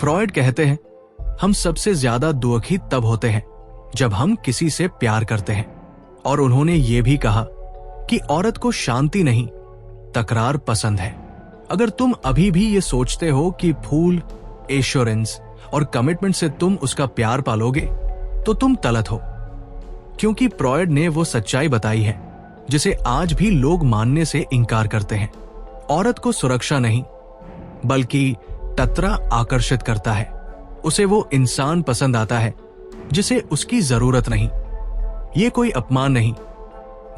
Freud कहते हैं, हम सबसे ज्यादा दुखी तब होते हैं जब हम किसी से प्यार करते हैं। और उन्होंने ये भी कहा कि औरत को शांति नहीं, तकरार पसंद है। अगर तुम अभी भी ये सोचते हो कि फूल, एश्योरेंस और कमिटमेंट से तुम उसका प्यार पालोगे, तो तुम गलत हो। क्योंकि फ्रॉयड ने वो सच्चाई बताई है जिसे आज भी लोग मानने से इनकार करते हैं। औरत को सुरक्षा नहीं, बल्कि ततरा आकर्षित करता है। उसे वो इंसान पसंद आता है जिसे उसकी जरूरत नहीं। ये कोई अपमान नहीं,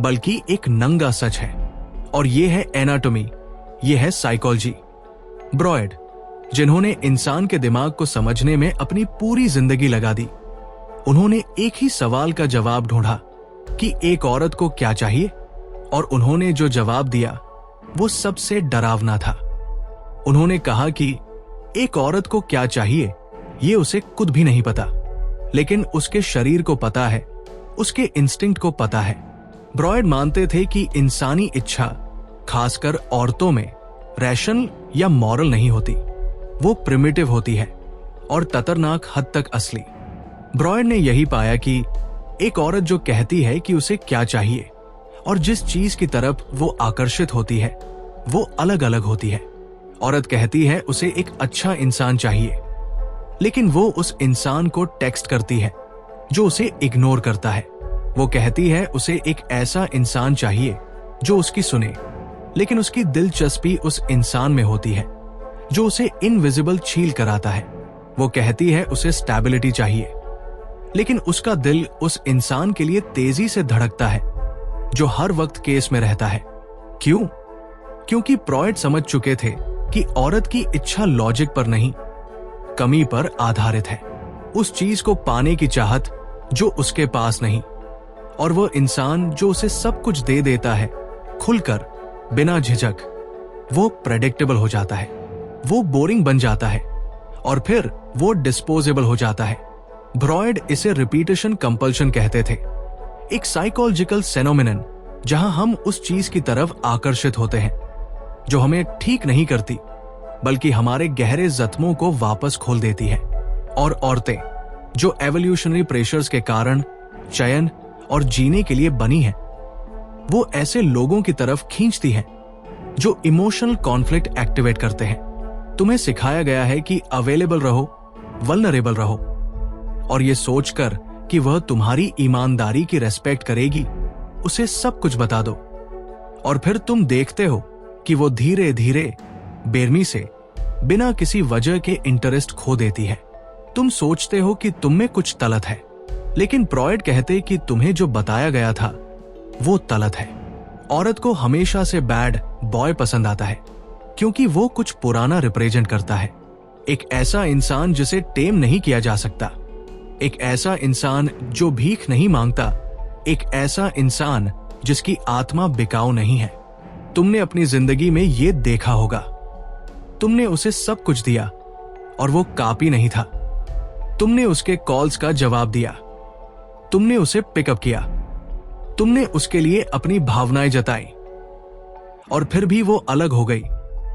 बल्कि एक नंगा सच है। और ये है एनाटॉमी, ये है साइकोलॉजी। फ्रॉयड, जिन्होंने इंसान के दिमाग को समझने में अपनी पूरी जिंदगी लगा दी, उन्होंने एक ही सवाल का जवाब ढूंढा कि एक औरत को क्या चाहिए, और उन्होंने जो जवाब दिया वो सबसे डरावना था। उन्होंने कहा कि एक औरत को क्या चाहिए ये उसे खुद भी नहीं पता, लेकिन उसके शरीर को पता है, उसके इंस्टिंक्ट को पता है। फ्रॉयड मानते थे कि इंसानी इच्छा, खासकर औरतों में, रैशनल या मॉरल नहीं होती, वो प्रिमिटिव होती है और खतरनाक हद तक असली। फ्रॉयड ने यही पाया कि एक औरत जो कहती है कि उसे क्या चाहिए और जिस चीज की तरफ वो आकर्षित होती है, वो अलग अलग होती है। औरत कहती है उसे एक अच्छा इंसान चाहिए, लेकिन वो उस इंसान को टेक्स्ट करती है जो उसे इग्नोर करता है। वो कहती है उसे एक ऐसा इंसान चाहिए जो उसकी सुने, लेकिन उसकी दिलचस्पी उस इंसान में होती है जो उसे इनविजिबल छील कर आता है। वो कहती है उसे स्टेबिलिटी चाहिए, लेकिन उसका दिल उस इंसान के लिए तेजी से धड़कता है जो हर वक्त केस में रहता है। क्यों? क्योंकि फ्रॉयड समझ चुके थे कि औरत की इच्छा लॉजिक पर नहीं, कमी पर आधारित है। उस चीज को पाने की चाहत जो उसके पास नहीं, और वो इंसान जो उसे सब कुछ दे देता है खुलकर, बिना झिझक, वो प्रेडिक्टेबल हो जाता है, वो बोरिंग बन जाता है, और फिर वो डिस्पोजेबल हो जाता है। फ्रॉयड इसे रिपीटेशन कंपल्शन कहते थे, एक साइकोलॉजिकल फेनोमेनन जहां हम उस चीज की तरफ आकर्षित होते हैं जो हमें ठीक नहीं करती, बल्कि हमारे गहरे जख्मों को वापस खोल देती है। और औरतें जो एवोल्यूशनरी प्रेशर्स के कारण चयन और जीने के लिए बनी हैं, वो ऐसे लोगों की तरफ खींचती हैं जो इमोशनल कॉन्फ्लिक्ट एक्टिवेट करते हैं। तुम्हें सिखाया गया है कि अवेलेबल रहो, वल्नरेबल रहो, और ये सोचकर कि वह तुम्हारी ईमानदारी की रेस्पेक्ट करेगी, उसे सब कुछ बता दो। और फिर तुम देखते हो कि वो धीरे धीरे बेरमी से, बिना किसी वजह के इंटरेस्ट खो देती है। तुम सोचते हो कि तुम में कुछ तलत है, लेकिन फ्रॉयड कहते कि तुम्हें जो बताया गया था वो तलत है। औरत को हमेशा से बैड बॉय पसंद आता है, क्योंकि वो कुछ पुराना रिप्रेजेंट करता है। एक ऐसा इंसान जिसे टेम नहीं किया जा सकता, एक ऐसा इंसान जो भीख नहीं मांगता, एक ऐसा इंसान जिसकी आत्मा बिकाऊ नहीं है। तुमने अपनी जिंदगी में ये देखा होगा। तुमने उसे सब कुछ दिया और वो कापी नहीं था। तुमने उसके कॉल्स का जवाब दिया, तुमने उसे पिकअप किया, तुमने उसके लिए अपनी भावनाएं जताई, और फिर भी वो अलग हो गई,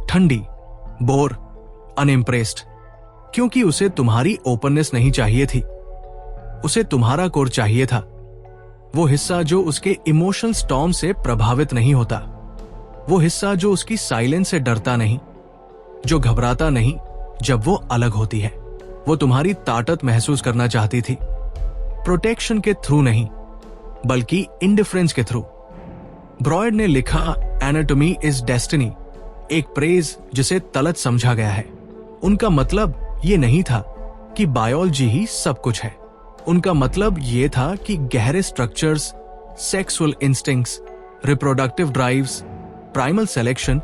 ठंडी, बोर, अनइम्प्रेस्ड, क्योंकि उसे तुम्हारी ओपननेस नहीं चाहिए थी, उसे तुम्हारा कोर चाहिए था। वो हिस्सा जो उसके इमोशनल स्टॉर्म से प्रभावित नहीं होता, वो हिस्सा जो उसकी साइलेंस से डरता नहीं, जो घबराता नहीं जब वो अलग होती है। वो तुम्हारी ताकत महसूस करना चाहती थी, प्रोटेक्शन के थ्रू नहीं, बल्कि इंडिफरेंस के थ्रू। फ्रॉयड ने लिखा एनाटॉमी इज डेस्टिनी, एक प्रेज जिसे तलत समझा गया है। उनका मतलब ये नहीं था कि बायोलॉजी ही सब कुछ है। उनका मतलब ये था कि गहरे structures, sexual instincts, reproductive drives, primal selection,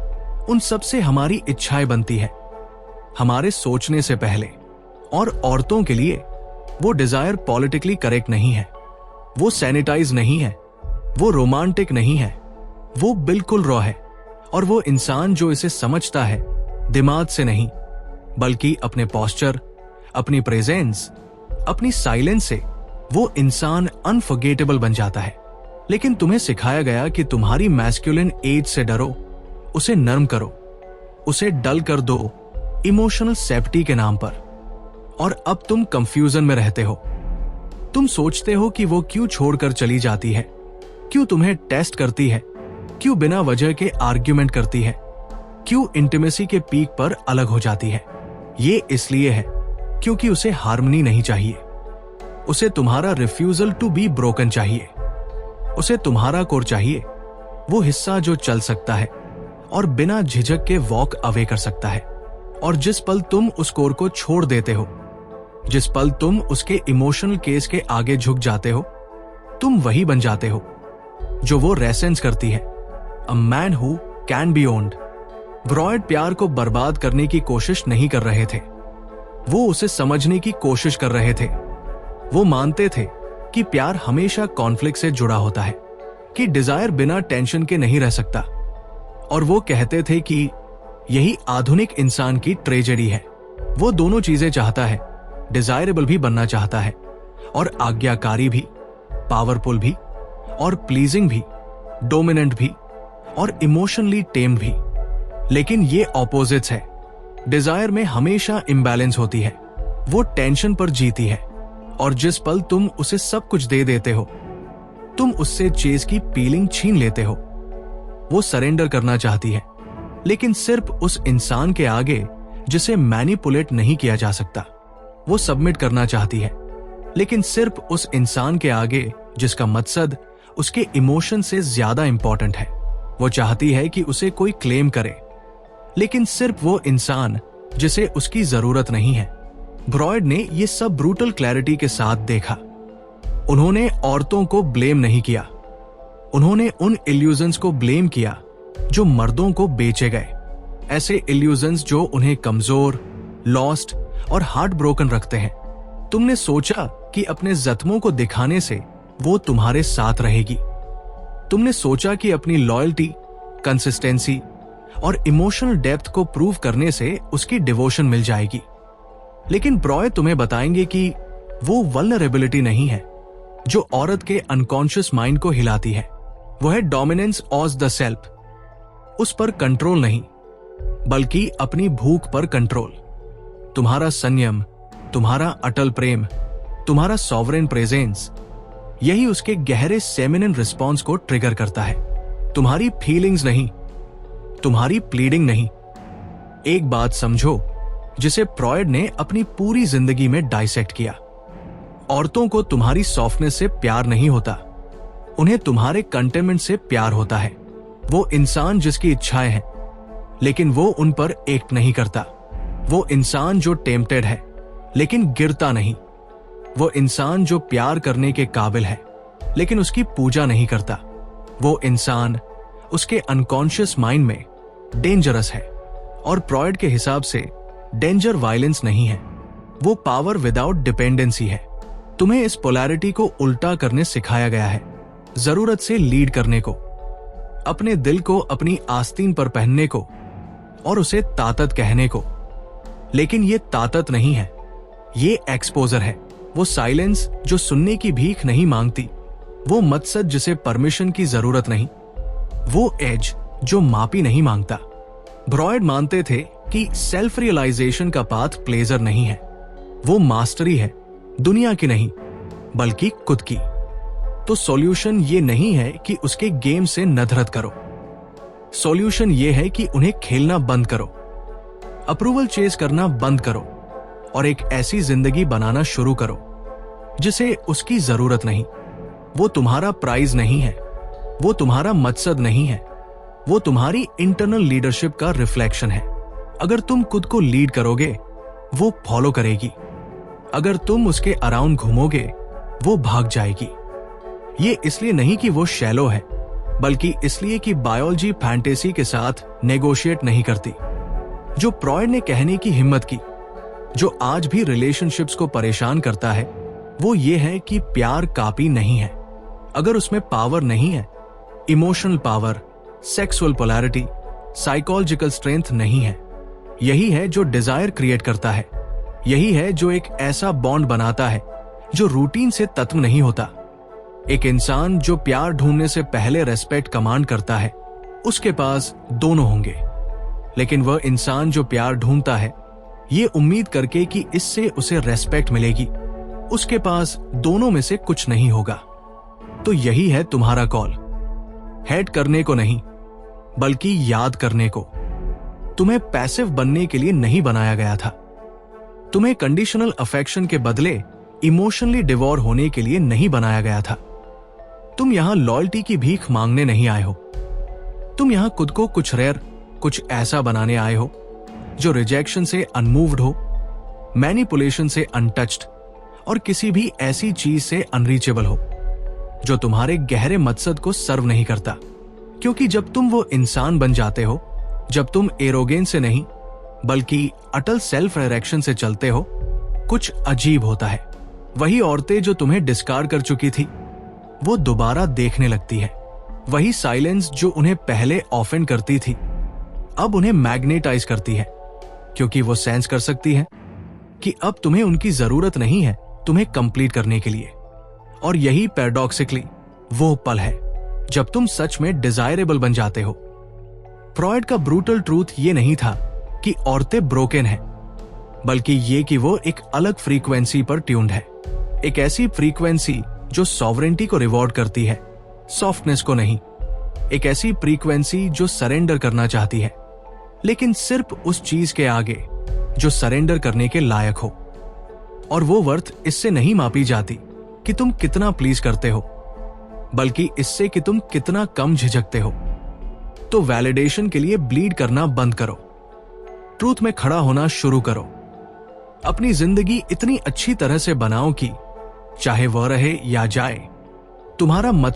उन सब से हमारी इच्छाएं बनती है, हमारे सोचने से पहले। और औरतों के लिए वो डिजायर पॉलिटिकली करेक्ट नहीं है, वो सैनिटाइज नहीं है, वो रोमांटिक नहीं है, वो बिल्कुल रॉ है। और वो इंसान जो इसे समझता है दिमाग से नहीं, बल्कि अपने पोस्चर, अपनी प्रेजेंस, अपनी साइलेंस से, वो इंसान अनफॉरगेटेबल बन जाता है। लेकिन तुम्हें सिखाया गया कि तुम्हारी मैस्कुलिन एज से डरो, उसे नर्म करो, उसे डल कर दो इमोशनल सेफ्टी के नाम पर। और अब तुम कंफ्यूजन में रहते हो। तुम सोचते हो कि वो क्यों छोड़कर चली जाती है, क्यों तुम्हें टेस्ट करती है, क्यों बिना वजह के आर्ग्यूमेंट करती है, क्यों इंटीमेसी के पीक पर अलग हो जाती है। ये इसलिए है क्योंकि उसे हार्मनी नहीं चाहिए। उसे तुम्हारा रिफ्यूजल टू बी ब्रोकन चाहिए। उसे तुम्हारा कोर चाहिए, वो हिस्सा जो चल सकता है और बिना झिझक के वॉक अवे कर सकता है। और जिस पल तुम उस कोर को छोड़ देते हो, जिस पल तुम उसके इमोशनल केस के आगे झुक जाते हो, तुम वही बन जाते हो जो वो रेसेंस करती है। A man who can be owned. ब्रॉयड प्यार को बर्बाद करने की कोशिश नहीं कर रहे थे, वो उसे समझने की कोशिश कर रहे थे। वो मानते थे कि प्यार हमेशा कॉन्फ्लिक्ट से जुड़ा होता है, कि डिजायर बिना टेंशन के नहीं रह सकता। और वो कहते थे कि यही आधुनिक इंसान की ट्रेजेडी है। वो दोनों चीजें चाहता है, डिजायरेबल भी बनना चाहता है और आज्ञाकारी भी, पावरफुल भी और प्लीजिंग भी, डोमिनेंट भी और इमोशनली टेम्ड भी। लेकिन ये ऑपोजिट्स है। डिजायर में हमेशा इम्बैलेंस होती है, वो टेंशन पर जीती है और जिस पल तुम उसे सब कुछ दे देते हो, तुम उससे चेज की फीलिंग छीन लेते हो। वो सरेंडर करना चाहती है, लेकिन सिर्फ उस इंसान के आगे जिसे मैनिपुलेट नहीं किया जा सकता। वो सबमिट करना चाहती है, लेकिन सिर्फ उस इंसान के आगे जिसका मकसद उसके इमोशन से ज्यादा इंपॉर्टेंट है। वो चाहती है कि उसे कोई क्लेम करे, लेकिन सिर्फ वो इंसान जिसे उसकी जरूरत नहीं है। ब्रॉयड ने ये सब ब्रूटल क्लैरिटी के साथ देखा। उन्होंने औरतों को ब्लेम नहीं किया, उन्होंने उन इल्यूजन्स को ब्लेम किया जो मर्दों को बेचे गए। ऐसे इल्यूजन्स जो उन्हें कमजोर, लॉस्ट और हार्ट ब्रोकन रखते हैं। तुमने सोचा कि अपने जख्मों को दिखाने से वो तुम्हारे साथ रहेगी। तुमने सोचा कि अपनी लॉयल्टी, कंसिस्टेंसी और इमोशनल डेप्थ को प्रूव करने से उसकी डिवोशन मिल जाएगी। लेकिन ब्रॉय तुम्हें बताएंगे कि वो वल्नरेबिलिटी नहीं है जो औरत के अनकॉन्शियस माइंड को हिलाती है। वो है डोमिनेंस ऑफ द सेल्फ। उस पर कंट्रोल नहीं, बल्कि अपनी भूख पर कंट्रोल। तुम्हारा संयम, तुम्हारा अटल प्रेम, तुम्हारा सॉवरेन प्रेजेंस, यही उसके गहरे फेमिनिन रिस्पॉन्स को ट्रिगर करता है। तुम्हारी फीलिंग्स नहीं, तुम्हारी प्लीडिंग नहीं। एक बात समझो जिसे फ्रॉयड ने अपनी पूरी जिंदगी में डाइसेक्ट किया। औरतों को तुम्हारी सॉफ्टनेस से प्यार नहीं होता, उन्हें तुम्हारे कंटेनमेंट से प्यार होता है। वो इंसान जिसकी इच्छाएं हैं, लेकिन वो उन पर एक्ट नहीं करता। वो इंसान जो टेम्प्टेड है, लेकिन गिरता नहीं। वो इंसान जो प्यार करने के काबिल है, लेकिन उसकी पूजा नहीं करता। वो इंसान उसके अनकॉन्शियस माइंड में डेंजरस है। और फ्रॉयड के हिसाब से डेंजर वायलेंस नहीं है, वो पावर विदाउट डिपेंडेंसी है। तुम्हें इस पोलैरिटी को उल्टा करने सिखाया गया है, जरूरत से लीड करने को, अपने दिल को अपनी आस्तीन पर पहनने को और उसे ताकत कहने को। लेकिन ये ताकत नहीं है, ये एक्सपोजर है। वो साइलेंस जो सुनने की भीख नहीं मांगती, वो मकसद जिसे परमिशन की जरूरत नहीं, वो एज जो माफी नहीं मांगता। ब्रॉयड मानते थे कि सेल्फ रियलाइजेशन का पाथ प्लेजर नहीं है, वो मास्टरी है, दुनिया की नहीं बल्कि खुद की। तो सॉल्यूशन ये नहीं है कि उसके गेम से नफरत करो, सॉल्यूशन ये है कि उन्हें खेलना बंद करो, अप्रूवल चेस करना बंद करो और एक ऐसी जिंदगी बनाना शुरू करो जिसे उसकी जरूरत नहीं। वो तुम्हारा प्राइज नहीं है, वो तुम्हारा मकसद नहीं है, वो तुम्हारी इंटरनल लीडरशिप का रिफ्लेक्शन है। अगर तुम खुद को लीड करोगे, वो फॉलो करेगी। अगर तुम उसके अराउंड घूमोगे, वो भाग जाएगी। ये इसलिए नहीं कि वो शैलो है, बल्कि इसलिए कि बायोलॉजी फैंटेसी के साथ नेगोशिएट नहीं करती। जो फ्रॉयड ने कहने की हिम्मत की, जो आज भी रिलेशनशिप्स को परेशान करता है, वो ये है कि प्यार काफी नहीं है अगर उसमें पावर नहीं है। Emotional power, sexual polarity, psychological strength नहीं है। यही है जो डिजायर क्रिएट करता है, यही है जो एक ऐसा बॉन्ड बनाता है जो रूटीन से तत्व नहीं होता। एक इंसान जो प्यार ढूंढने से पहले रेस्पेक्ट कमांड करता है, उसके पास दोनों होंगे। लेकिन वह इंसान जो प्यार ढूंढता है, ये उम्मीद करके कि इससे उसे रेस्पेक्ट मिलेगी। उसके पास दोनों में से कुछ नहीं होगा। तो यही है तुम्हारा कॉल, हेट करने को नहीं बल्कि याद करने को। तुम्हें पैसिव बनने के लिए नहीं बनाया गया था। तुम्हें कंडीशनल अफेक्शन के बदले इमोशनली डिवोर होने के लिए नहीं बनाया गया था। तुम यहां लॉयल्टी की भीख मांगने नहीं आए हो। तुम यहां खुद को कुछ रेयर, कुछ ऐसा बनाने आए हो जो रिजेक्शन से अनमूव्ड हो, मैनिपुलेशन से अनटच्ड और किसी भी ऐसी चीज से अनरीचेबल हो जो तुम्हारे गहरे मकसद को सर्व नहीं करता। क्योंकि जब तुम वो इंसान बन जाते हो, जब तुम एरोगेंस से नहीं बल्कि अटल सेल्फ डायरेक्शन से चलते हो, कुछ अजीब होता है। वही औरतें जो तुम्हें डिस्कार्ड कर चुकी थी वो दोबारा देखने लगती है। वही साइलेंस जो उन्हें पहले ऑफेंड करती थी अब उन्हें मैग्नेटाइज करती है, क्योंकि वो सेंस कर सकती है कि अब तुम्हें उनकी जरूरत नहीं है तुम्हें कंप्लीट करने के लिए। और यही पैराडॉक्सिकली वो पल है जब तुम सच में डिजायरेबल बन जाते हो। फ्रॉयड का ब्रूटल ट्रूथ ये नहीं था कि औरतें ब्रोकन हैं, बल्कि ये कि वो एक अलग फ्रीक्वेंसी पर ट्यून्ड है। एक ऐसी फ्रीक्वेंसी जो सॉवरेंटी को रिवॉर्ड करती है, सॉफ्टनेस को नहीं। एक ऐसी फ्रीक्वेंसी जो सरेंडर करना चाहती है, लेकिन सिर्फ उस चीज के आगे जो सरेंडर करने के लायक हो। और वो वर्थ इससे नहीं मापी जाती कि तुम कितना प्लीज करते हो, बल्कि इससे कि तुम कितना कम झिझकते हो। तो वैलिडेशन के लिए ब्लीड करना बंद करो, ट्रूथ में खड़ा होना शुरू करो। अपनी जिंदगी इतनी अच्छी तरह से बनाओ कि चाहे वह रहे या जाए, तुम्हारा मकसद